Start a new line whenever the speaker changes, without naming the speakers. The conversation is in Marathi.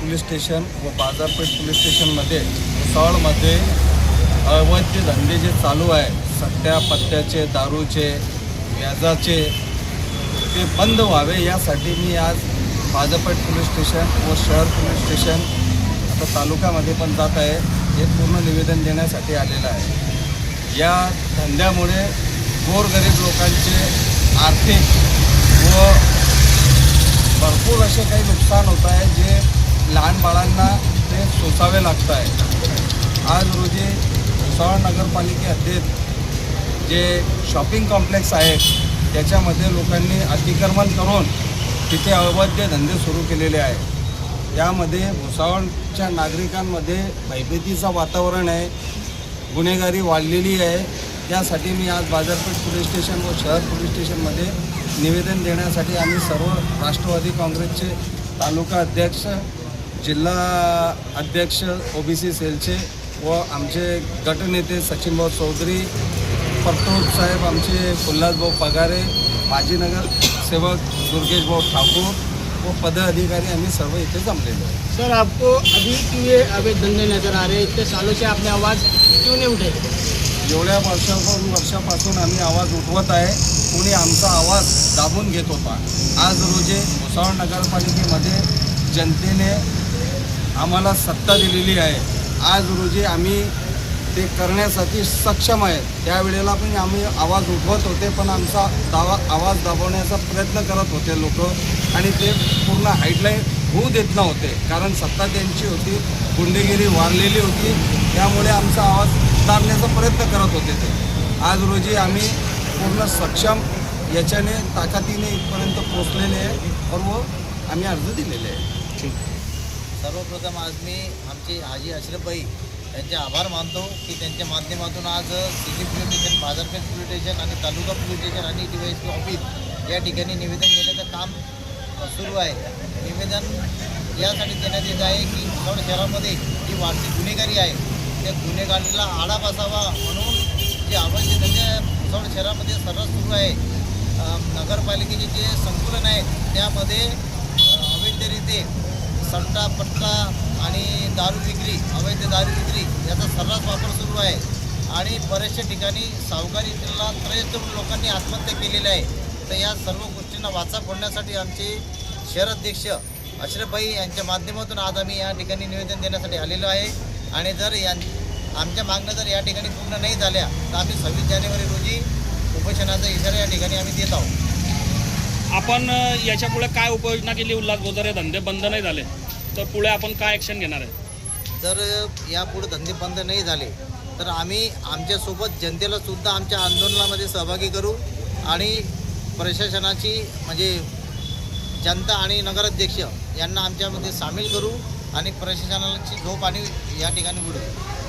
पोलीस स्टेशन व बाजारपेठ पोलीस स्टेशनमध्ये भुसावळमध्ये अवैध धंदे जे चालू आहे सट्ट्या पत्त्याचे, दारूचे, व्याजाचे, ते बंद व्हावे यासाठी मी आज बाजारपेठ पोलीस स्टेशन व शहर पोलीस स्टेशन आता तालुक्यामध्ये पण जात आहे, हे पूर्ण निवेदन देण्यासाठी आलेलं आहे। या धंद्यामुळे गोरगरीब लोकांचे आर्थिक व भरपूर असे काही नुकसान होत आहे, जे लहान बाळांना ते सोसावे लागत आहे। आज रोजी भुसावळ नगरपालिके हद्दीत जे शॉपिंग कॉम्प्लेक्स आहेत त्याच्यामध्ये लोकांनी अतिक्रमण करून तिथे अवैध धंदे सुरू केलेले आहे। यामध्ये भुसावळच्या नागरिकांमध्ये भयभीतीचं वातावरण आहे, गुन्हेगारी वाढलेली आहे। त्यासाठी मी आज बाजारपेठ पोलीस स्टेशन व शहर पोलीस स्टेशनमध्ये निवेदन देण्यासाठी आम्ही सर्व राष्ट्रवादी काँग्रेसचे तालुका अध्यक्ष, जिल्हा अध्यक्ष ओबीसी सेलचे व आमचे गटनेते सचिनभाऊ चौधरी, परतोद साहेब, आमचे फुल्लासभाऊ पगारे, माजी नगरसेवक दुर्गेशभाऊ ठाकूर वो पदाधिकारी हमें सर्व इतने जमले हैं।
सर, आपको अभी क्यों ये अवैध धंधे नजर आ रहे हैं? इतने सालों से आपने आवाज़ क्यों नहीं उठाई?
एवढ्या वर्षापासून आम्ही आवाज उठवत आहे, कोणी आमचा आवाज दाबून घेत होता। आज रोजी भुसावळ नगरपालिकेमध्ये जनतेने आम्हाला सत्ता दिलेली आहे। आज रोजी आम्ही ते करण्यासाठी सक्षम आहे। त्यावेळेला पण आम्ही आवाज उठवत होते, पण आमचा आवाज दाबवण्याचा प्रयत्न करत होते लोक, आणि ते पूर्ण हाईटलाईन होऊ देत नव्हते, कारण सत्ता त्यांची होती, गुंडगिरी वाढलेली होती, त्यामुळे आमचा आवाज दाबण्याचा प्रयत्न करत होते ते। आज रोजी आम्ही पूर्ण सक्षम याच्याने ताकदीने इथपर्यंत पोचलेले आहे और वो आम्ही अर्ज दिलेले आहे।
सर्वप्रथम आज मी आमचे हाजी अशरफभाई यांचे आभार मानतो की त्यांच्या माध्यमातून आज सिटी पोलीस स्टेशन, बाजारपेठ पोलीस स्टेशन आणि तालुका पोलीस स्टेशन आणि DYSP ऑफिस या ठिकाणी निवेदन देण्याचं काम सुरू आहे। निवेदन यासाठी देण्यात येत आहे की भुसावळ शहरामध्ये जी वाढती गुन्हेगारी आहे त्या गुन्हेगारीला आळा बसावा म्हणून जे अवैध धंदे भुसावळ शहरामध्ये सर्रास सुरू आहे। नगरपालिकेचे जे संकुलन आहे त्यामध्ये अवैधरित्या सट्टा पट्टा आणि दारू विक्री, अवैध दारू विक्री याचा सर्रास वापर सुरू आहे आणि बऱ्याचशा ठिकाणी सावकारीला त्रयस्थ करून लोकांनी आत्महत्या केलेल्या आहे। तर या सर्व गोष्टींना वाचा फोडण्यासाठी आमचे शहर अध्यक्ष अशरफभाई यांच्या माध्यमातून आज आम्ही या ठिकाणी निवेदन देण्यासाठी आलेलो आहे। आणि जर आमच्या मागण्या जर या ठिकाणी पूर्ण नाही झाल्या तर आम्ही 26 जानेवारी रोजी उपोषणाचा इशारा या ठिकाणी आम्ही देत आहोत।
आपण याच्या पुढे काय उपाययोजना केली? उल्हास जर हे धंदे बंद नाही झाले तर पुढे आपण काय ॲक्शन घेणार आहे?
जर यापुढे धंदे बंद नाही झाले तर आम्ही आमच्यासोबत जनतेला सुद्धा आमच्या आंदोलनामध्ये सहभागी करू आणि प्रशासनाची म्हणजे जनता आणि नगराध्यक्ष यांना आमच्यामध्ये सामील करू आणि प्रशासनाची झोप आणि या ठिकाणी उडवू।